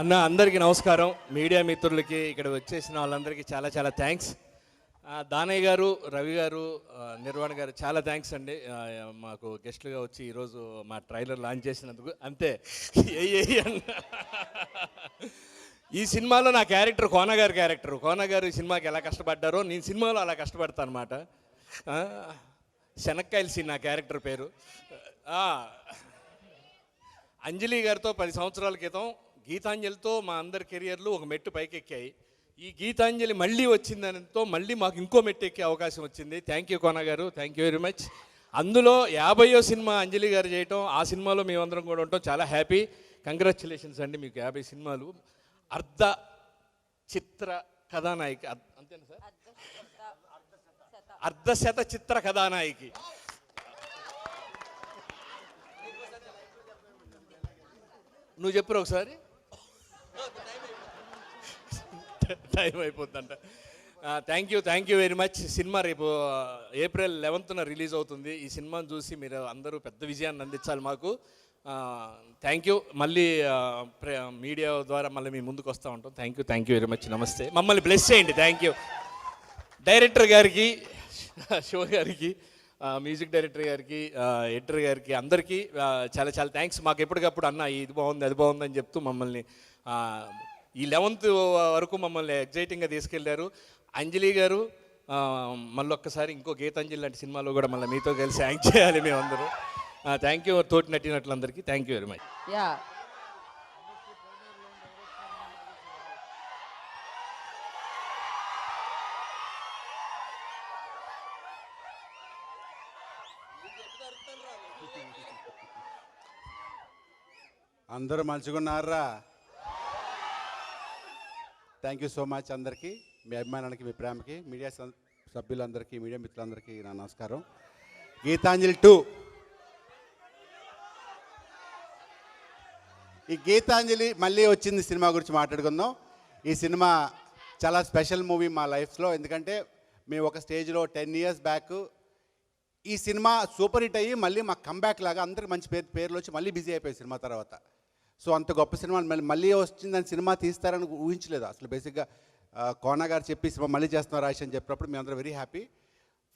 అన్న అందరికీ నమస్కారం. మీడియా మిత్రులకి ఇక్కడ వచ్చేసిన వాళ్ళందరికీ చాలా చాలా థ్యాంక్స్. దానయ్య గారు, రవి గారు, నిర్వాణ గారు చాలా థ్యాంక్స్ అండి. మాకు గెస్ట్లుగా వచ్చి ఈరోజు మా ట్రైలర్ లాంచ్ చేసినందుకు. అంతే అన్న. ఈ సినిమాలో నా క్యారెక్టర్ కోన గారి క్యారెక్టర్. కోన గారు ఈ సినిమాకి ఎలా కష్టపడ్డారో నేను సినిమాలో అలా కష్టపడతాను అనమాట. శనక్కాయల సీన్ నా క్యారెక్టర్ పేరు. అంజలి గారితో 10 సంవత్సరాల క్రితం గీతాంజలితో మా అందరి కెరియర్లు ఒక మెట్టు పైకెక్కాయి. ఈ గీతాంజలి మళ్ళీ వచ్చిందనితో మళ్ళీ మాకు ఇంకో మెట్టు ఎక్కే అవకాశం వచ్చింది. థ్యాంక్ యూ కోన గారు, థ్యాంక్ యూ వెరీ మచ్. అందులో 50వ సినిమా అంజలి గారు చేయటం, ఆ సినిమాలో మేమందరం కూడా ఉండటం చాలా హ్యాపీ. కంగ్రాచులేషన్స్ అండి, మీకు 50 సినిమాలు. అర్ధ చిత్ర కథానాయిక అంతేనా సార్? అర్ధశత చిత్ర కథానాయికి. నువ్వు చెప్పరు ఒకసారి, టైం అయిపోతుందంట. Thank you very much. Cinema రేపు ఏప్రిల్ 11న రిలీజ్ అవుతుంది. ఈ సినిమాను చూసి మీరు అందరూ పెద్ద విజయాన్ని అందించాలి మాకు. Thank you. మళ్ళీ మీడియా ద్వారా మళ్ళీ మీ ముందుకు వస్తూ ఉంటాం. Thank you very much. నమస్తే. మమ్మల్ని బ్లెస్ చేయండి. థ్యాంక్ యూ డైరెక్టర్ గారికి, షో గారికి, మ్యూజిక్ డైరెక్టర్ గారికి, ఎడిటర్ గారికి, అందరికీ చాలా చాలా థ్యాంక్స్. మాకు ఎప్పటికప్పుడు అన్న ఇది బాగుంది అది బాగుంది అని చెప్తూ మమ్మల్ని ఈ 11th వరకు మమ్మల్ని ఎగ్జైటింగ్గా తీసుకెళ్లారు. అంజలి గారు మళ్ళీ ఒక్కసారి ఇంకో గీతాంజలి లాంటి సినిమాలో కూడా మళ్ళీ మీతో కలిసి యాక్ట్ చేయాలి మేమందరూ. థ్యాంక్ యూ తోటి నటినట్లందరికీ థ్యాంక్ యూ వెరీ మచ్. అందరూ మంచిగున్నారా? థ్యాంక్ యూ సో మచ్ అందరికీ, మీ అభిమానానికి, మీ ప్రేమకి, మీడియా సభ్యులందరికీ, మీడియా మిత్రులందరికీ నా నమస్కారం. గీతాంజలి 2, ఈ గీతాంజలి మళ్ళీ వచ్చింది సినిమా గురించి మాట్లాడుకుందాం. ఈ సినిమా చాలా స్పెషల్ మూవీ మా లైఫ్లో. ఎందుకంటే మేము ఒక స్టేజ్లో 10 years బ్యాక్ ఈ సినిమా సూపర్ హిట్ అయ్యి మళ్ళీ మా కంబ్యాక్ లాగా అందరికి మంచి పేర్లు వచ్చి మళ్ళీ బిజీ అయిపోయి సినిమా తర్వాత. సో అంత గొప్ప సినిమా మళ్ళీ వచ్చిందని సినిమా తీస్తారని ఊహించలేదు అసలు. బేసిక్గా కోన గారు చెప్పి సినిమా మళ్ళీ చేస్తున్నారు రాశి అని చెప్పినప్పుడు మీ అందరూ వెరీ హ్యాపీ.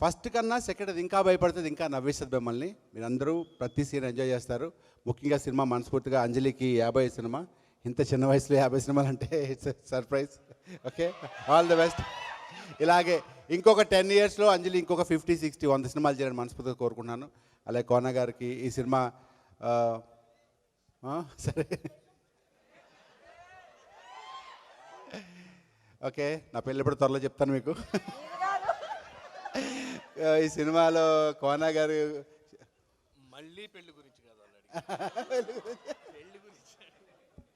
ఫస్ట్ కన్నా సెకండ్ అది ఇంకా భయపడుతుంది, ఇంకా నవ్విస్తుంది మిమ్మల్ని. మీరందరూ ప్రతి సీన్ ఎంజాయ్ చేస్తారు. ముఖ్యంగా సినిమా మనస్ఫూర్తిగా అంజలికి 50 సినిమా, ఇంత చిన్న వయసులో 50 సినిమాలు అంటే it's surprise. Okay, all the best. ఇలాగే ఇంకొక 10 yearsలో అంజలి ఇంకొక 50, 60, 100 సినిమాలు చేయాలని మనస్ఫూర్తిగా కోరుకుంటున్నాను. అలాగే కోన గారికి ఈ సినిమా సరే ఓకే, నా పెళ్ళి ఎప్పుడు త్వరలో చెప్తాను మీకు. ఈ సినిమాలో కోన గారు మళ్ళీ పెళ్లి గురించి కాదు